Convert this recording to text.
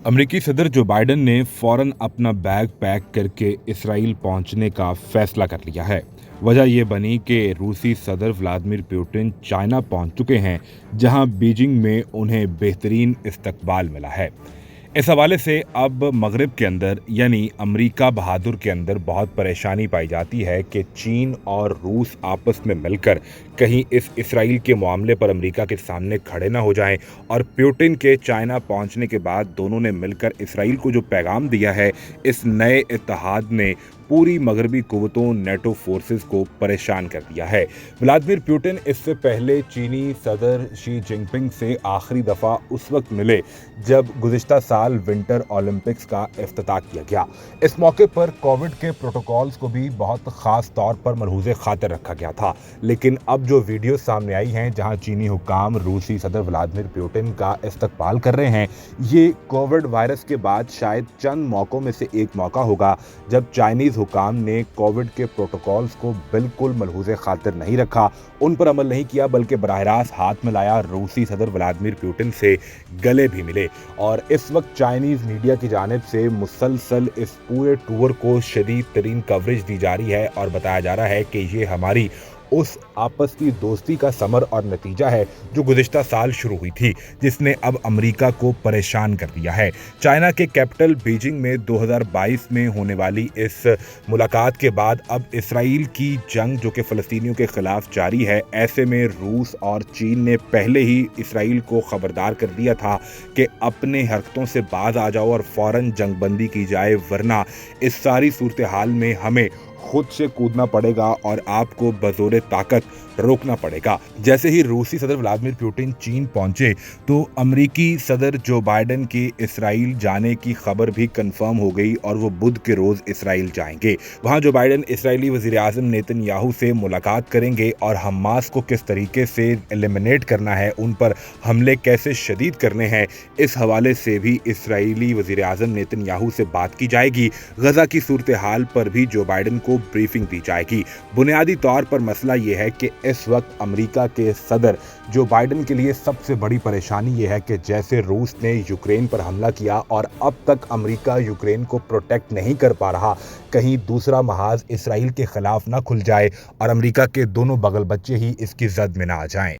अमरीकी सदर जो बाइडन ने फौरन अपना बैग पैक करके इसराइल पहुंचने का फैसला कर लिया है। वजह ये बनी कि रूसी सदर व्लादिमीर पुतिन चाइना पहुंच चुके हैं, जहां बीजिंग में उन्हें बेहतरीन इस्तकबाल मिला है। इस हवाले से अब मगरिब के अंदर यानी अमरीका बहादुर के अंदर बहुत परेशानी पाई जाती है कि चीन और रूस आपस में मिलकर कहीं इस इसराइल के मामले पर अमरीका के सामने खड़े ना हो जाएं और पुतिन के चाइना पहुंचने के बाद दोनों ने मिलकर इसराइल को जो पैगाम दिया है, इस नए इत्तेहाद ने पूरी मगरबी कुव्वतों नेटो फोर्सेस को परेशान कर दिया है। व्लादिमीर पुतिन इससे पहले चीनी सदर शी जिनपिंग से आखिरी दफ़ा उस वक्त मिले जब गुज़िश्ता साल विंटर ओलंपिक्स का इफ्तिताह किया गया। इस मौके पर कोविड के प्रोटोकॉल्स को भी बहुत ख़ास तौर पर मलहूज़े खातिर रखा गया था। लेकिन अब जो वीडियो सामने आई हैं जहां चीनी हुक्काम रूसी सदर व्लादिमीर पुतिन का इस्तकबाल कर रहे हैं, ये कोविड वायरस के बाद शायद चंद मौक़ों में से एक मौका होगा जब चाइनीज़ हुकाम ने कोविड के प्रोटोकॉल्स को बिल्कुल मलहूज़े खातिर नहीं रखा, उन पर अमल नहीं किया, बल्कि बराह रास्त हाथ मिलाया, रूसी सदर व्लादिमीर पुतिन से गले भी मिले। और इस वक्त चाइनीज़ मीडिया की जानिब से मुसलसल इस पूरे टूर को शदीद तरीन कवरेज दी जा रही है और बताया जा रहा है कि ये हमारी उस आपस की दोस्ती का समर और नतीजा है जो गुज़िश्ता साल शुरू हुई थी, जिसने अब अमेरिका को परेशान कर दिया है। चाइना के कैपिटल बीजिंग में 2022 में होने वाली इस मुलाकात के बाद अब इसराइल की जंग जो कि फ़लस्तीनियों के ख़िलाफ़ जारी है, ऐसे में रूस और चीन ने पहले ही इसराइल को ख़बरदार कर दिया था कि अपने हरकतों से बाज आ जाओ और फ़ौरन जंगबंदी की जाए, वरना इस सारी सूरत हाल में हमें खुद से कूदना पड़ेगा और आपको बज़ोरे ताकत रोकना पड़ेगा। जैसे ही रूसी सदर व्लादिमीर पुतिन चीन पहुंचे तो अमरीकी सदर जो बाइडन के इसराइल जाने की खबर भी कंफर्म हो गई और वो बुध के रोज़ इसराइल जाएंगे। वहां जो बाइडन इसराइली वज़ीर आज़म नेतन्याहू से मुलाकात करेंगे और हमास को किस तरीके से एलिमिनेट करना है, उन पर हमले कैसे शदीद करने हैं, इस हवाले से भी इसराइली वज़ीर आज़म नेतन्याहू से बात की जाएगी। गज़ा की सूरत हाल पर भी जो बाइडन को ब्रीफिंग दी जाएगी। बुनियादी तौर पर मसला ये है कि इस वक्त अमेरिका के सदर जो बाइडन के लिए सबसे बड़ी परेशानी ये है कि जैसे रूस ने यूक्रेन पर हमला किया और अब तक अमेरिका यूक्रेन को प्रोटेक्ट नहीं कर पा रहा, कहीं दूसरा महाज इसराइल के खिलाफ ना खुल जाए और अमेरिका के दोनों बगल बच्चे ही इसकी जद में ना आ जाएं।